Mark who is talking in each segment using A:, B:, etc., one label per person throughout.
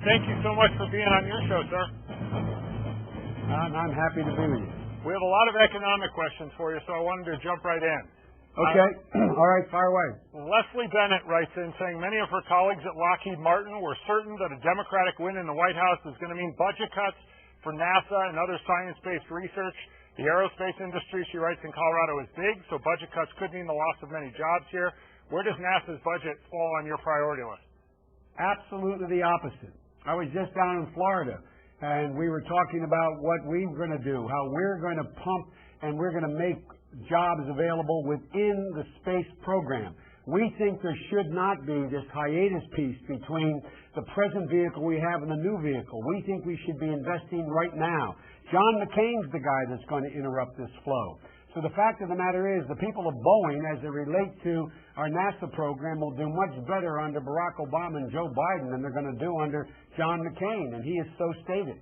A: Thank you so much for being on your show, sir.
B: I'm happy to be with you.
A: We have a lot of economic questions for you, so I wanted to jump right in.
B: Okay. All right, fire away.
A: Leslie Bennett writes in saying many of her colleagues at Lockheed Martin were certain that a Democratic win in the White House was going to mean budget cuts for NASA and other science-based research. The aerospace industry, she writes, in Colorado is big, so budget cuts could mean the loss of many jobs here. Where does NASA's budget fall on your priority list?
B: Absolutely the opposite. I was just down in Florida, and we were talking about what we're going to do, how we're going to pump and we're going to make jobs available within the space program. We think there should not be this hiatus piece between the present vehicle we have and the new vehicle. We think we should be investing right now. John McCain's the guy that's going to interrupt this flow. So the fact of the matter is the people of Boeing, as they relate to our NASA program, will do much better under Barack Obama and Joe Biden than they're going to do under John McCain, and he is so stated.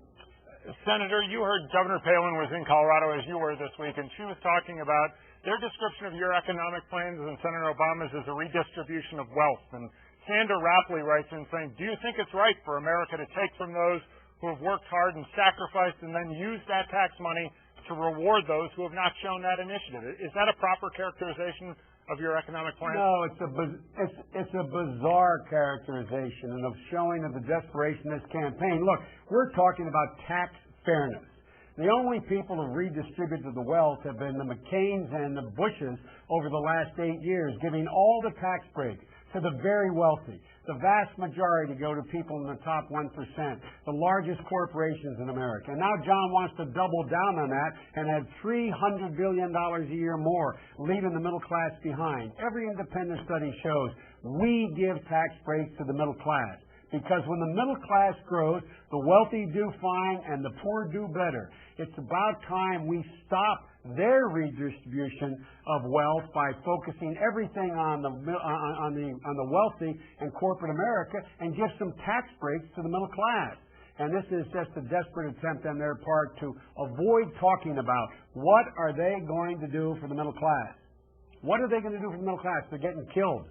A: Senator, you heard Governor Palin was in Colorado, as you were this week, and she was talking about their description of your economic plans and Senator Obama's as a redistribution of wealth. And Sandra Rapley writes in saying, do you think it's right for America to take from those who have worked hard and sacrificed and then use that tax money to reward those who have not shown that initiative? Is that a proper characterization of your economic plan?
B: No, it's a bizarre characterization and of showing of the desperation of this campaign. Look, we're talking about tax fairness. The only people who redistributed the wealth have been the McCains and the Bushes over the last 8 years, giving all the tax breaks to the very wealthy. The vast majority go to people in the top 1%, the largest corporations in America. And now John wants to double down on that and have $300 billion a year more, leaving the middle class behind. Every independent study shows we give tax breaks to the middle class. Because when the middle class grows, the wealthy do fine and the poor do better. It's about time we stop their redistribution of wealth by focusing everything on the wealthy and corporate America and give some tax breaks to the middle class. And this is just a desperate attempt on their part to avoid talking about what are they going to do for the middle class. What are they going to do for the middle class? They're getting killed.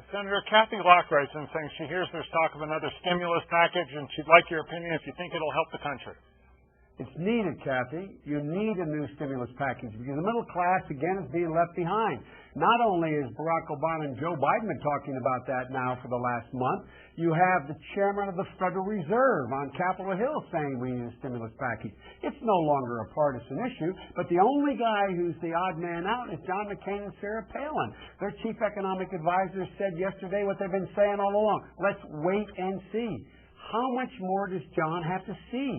A: Senator Kathy Locke writes in saying she hears there's talk of another stimulus package, and she'd like your opinion if you think it'll help the country.
B: It's needed, Kathy. You need a new stimulus package because the middle class, again, is being left behind. Not only is Barack Obama and Joe Biden been talking about that now for the last month, you have the chairman of the Federal Reserve on Capitol Hill saying we need a stimulus package. It's no longer a partisan issue, but the only guy who's the odd man out is John McCain and Sarah Palin. Their chief economic advisor said yesterday what they've been saying all along. Let's wait and see. How much more does John have to see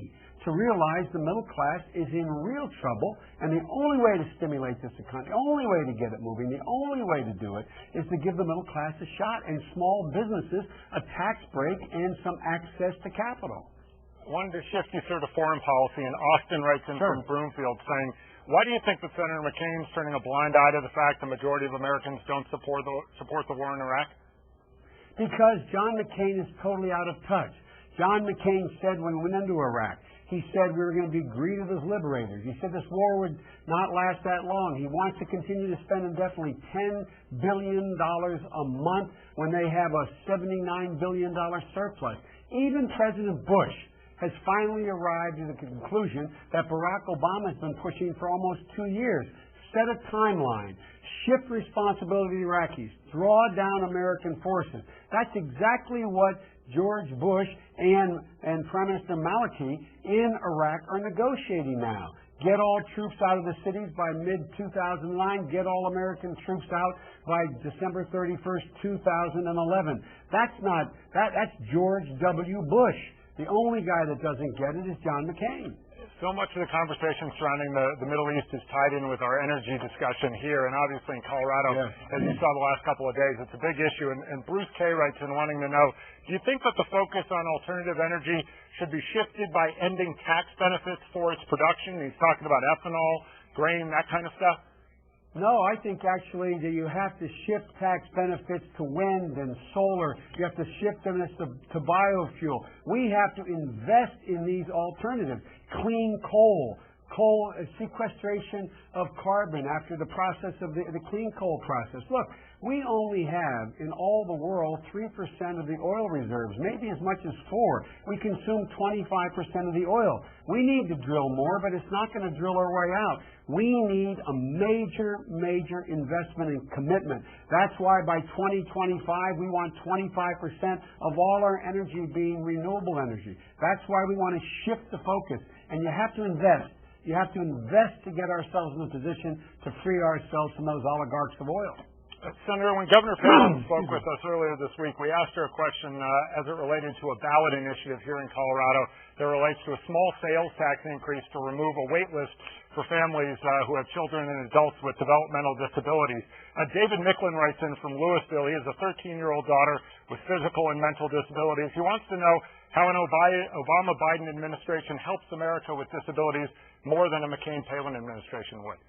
B: to realize the middle class is in real trouble, and the only way to stimulate this economy, the only way to get it moving, the only way to do it is to give the middle class a shot and small businesses a tax break and some access to capital.
A: I wanted to shift you sort of foreign policy, and Austin writes in from Broomfield saying, why do you think that Senator McCain's turning a blind eye to the fact the majority of Americans don't support the war in Iraq?
B: Because John McCain is totally out of touch. John McCain said when we went into Iraq, he said we were going to be greeted as liberators. He said this war would not last that long. He wants to continue to spend indefinitely $10 billion a month when they have a $79 billion surplus. Even President Bush has finally arrived at the conclusion that Barack Obama has been pushing for almost 2 years. Set a timeline. Shift responsibility to Iraqis. Draw down American forces. That's exactly what George Bush and Prime Minister Maliki in Iraq are negotiating now. Get all troops out of the cities by mid-2009. Get all American troops out by December 31st, 2011. That's George W. Bush. The only guy that doesn't get it is John McCain.
A: So much of the conversation surrounding the Middle East is tied in with our energy discussion here, and obviously in Colorado, as you saw the last couple of days, it's a big issue. And Bruce K. writes in wanting to know, do you think that the focus on alternative energy should be shifted by ending tax benefits for its production? He's talking about ethanol, grain, that kind of stuff.
B: No, I think actually that you have to shift tax benefits to wind and solar. You have to shift them to biofuel. We have to invest in these alternatives. Clean coal, sequestration of carbon after the process of the clean coal process. Look, We only have, in all the world, 3% of the oil reserves, maybe as much as 4%. We consume 25% of the oil. We need to drill more, but it's not going to drill our way out. We need a major investment and commitment. That's why by 2025, we want 25% of all our energy being renewable energy. That's why we want to shift the focus. And you have to invest. You have to invest to get ourselves in a position to free ourselves from those oligarchs of oil.
A: Senator, when Governor Palin spoke with us earlier this week, we asked her a question as it related to a ballot initiative here in Colorado that relates to a small sales tax increase to remove a wait list for families who have children and adults with developmental disabilities. David Micklin writes in from Louisville. He has a 13-year-old daughter with physical and mental disabilities. He wants to know how an Obama-Biden administration helps America with disabilities more than a McCain-Palin administration would.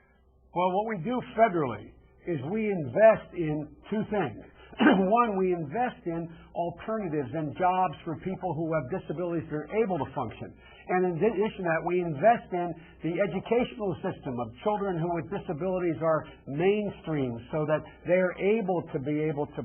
B: Well, what we do federally is we invest in two things. One, we invest in alternatives and jobs for people who have disabilities that are able to function. And in addition to that, we invest in the educational system of children who with disabilities are mainstream so that they're able to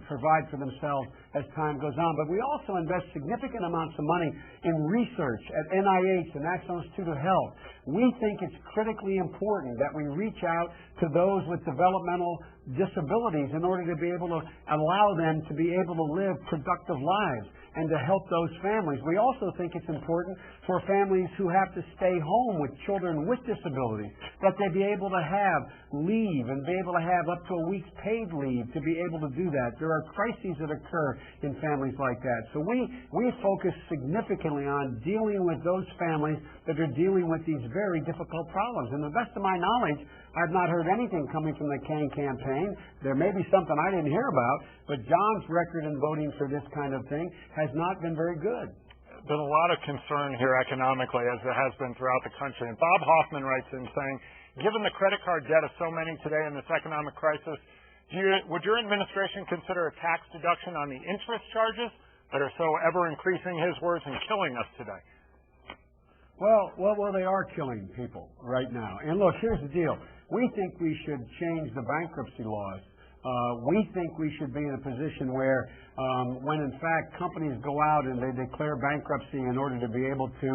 B: provide for themselves as time goes on. But we also invest significant amounts of money in research at NIH, the National Institute of Health. We think it's critically important that we reach out to those with developmental disabilities in order to be able to allow them to be able to live productive lives and to help those families. We also think it's important for families who have to stay home with children with disabilities that they be able to have leave and be able to have up to a week's paid leave to be able to do that. There are crises that occur in families like that. So we focus significantly on dealing with those families that are dealing with these very difficult problems. And to the best of my knowledge, I've not heard anything coming from the McCain campaign. There may be something I didn't hear about, but John's record in voting for this kind of thing has not been very good.
A: There's been a lot of concern here economically, as there has been throughout the country. And Bob Hoffman writes in saying, given the credit card debt of so many today in this economic crisis, would your administration consider a tax deduction on the interest charges that are so ever increasing, his words, and killing us today?
B: Well, they are killing people right now. And look, here's the deal. We think we should change the bankruptcy laws. We think we should be in a position where when in fact companies go out and they declare bankruptcy in order to be able to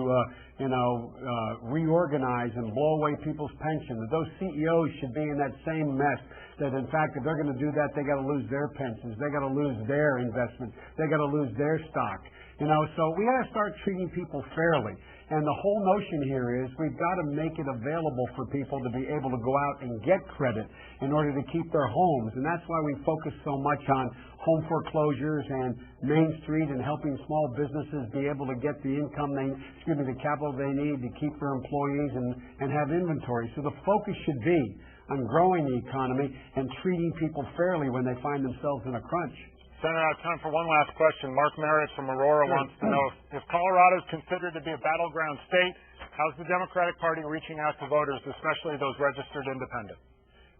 B: reorganize and blow away people's pension, that those CEOs should be in that same mess, that in fact if they're going to do that, they got to lose their pensions, they got to lose their investments, they got to lose their stock. So we got to start treating people fairly. And the whole notion here is we've got to make it available for people to be able to go out and get credit in order to keep their homes. And that's why we focus so much on home foreclosures and Main Street and helping small businesses be able to get the income the capital they need to keep their employees and have inventory. So the focus should be on growing the economy and treating people fairly when they find themselves in a crunch.
A: Senator, I have time for one last question. Mark Merritt from Aurora wants to know if Colorado is considered to be a battleground state, how's the Democratic Party reaching out to voters, especially those registered independents?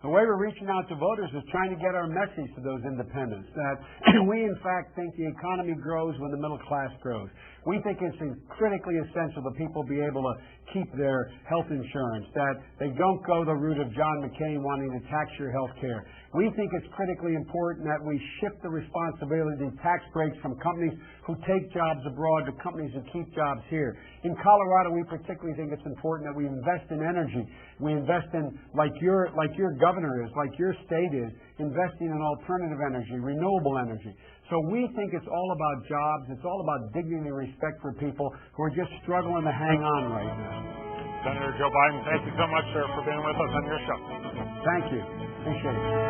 B: The way we're reaching out to voters is trying to get our message to those independents that we, in fact, think the economy grows when the middle class grows. We think it's critically essential that people be able to keep their health insurance, that they don't go the route of John McCain wanting to tax your health care. We think it's critically important that we shift the responsibility to tax breaks from companies who take jobs abroad to companies who keep jobs here. In Colorado, we particularly think it's important that we invest in energy. We invest in, like your governor is, like your state is, investing in alternative energy, renewable energy. So we think it's all about jobs. It's all about dignity and respect for people who are just struggling to hang on right now.
A: Senator Joe Biden, thank you so much, sir, for being with us on your show.
B: Thank you. Appreciate it.